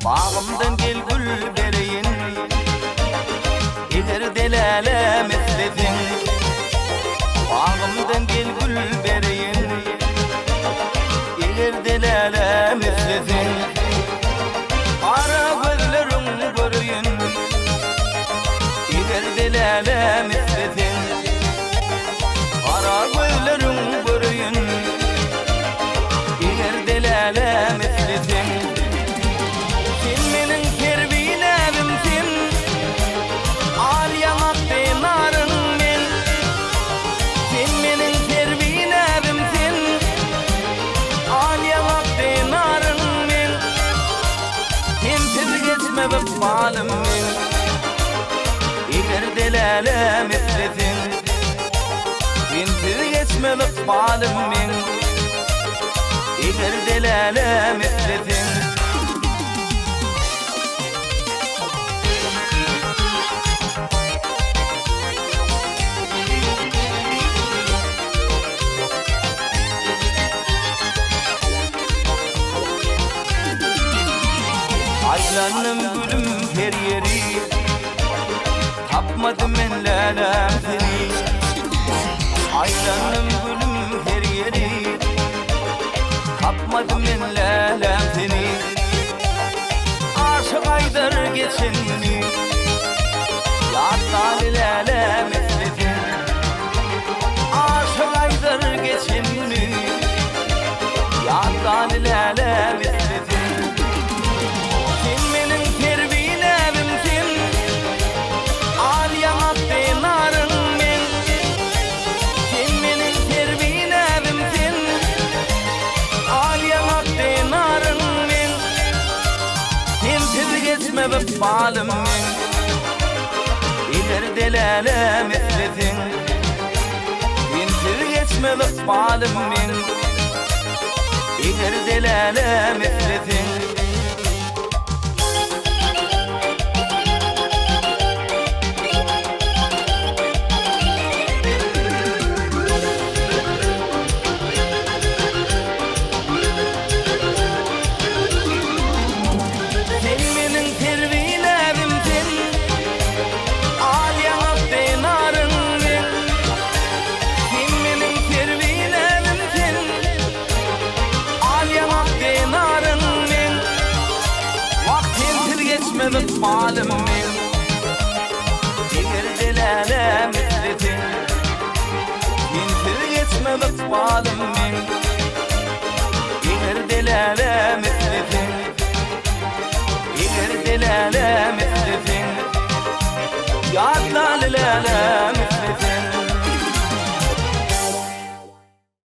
Bağımdan gel gül bereyin, eğer delale meslesin. Bağımdan gel gül bereyin, eğer delale meslesin. Ara gözlerin görüyün, eğer delale meslesin. Ara gözlerin görüyün, eğer delale meslesin. Bağlım men, eğer delale meslesin. Sensiz geçmeli bağlım men, eğer delale meslesin. Aylanım gülüm her yeri, tapmadım en lalem seni. Aylanım gülüm her yeri, tapmadım en lalem seni. Aşık aydar geçenini, yattan lalem eslesin. Aşık aydar geçenini, yattan lalem eslesin. Bağlım men, eğer delale meslesin. Sensiz geçmeli bağlım men, eğer delale meslesin. Bağlım men, eğer delale meslesin. Sensiz geçmeli bağlım men.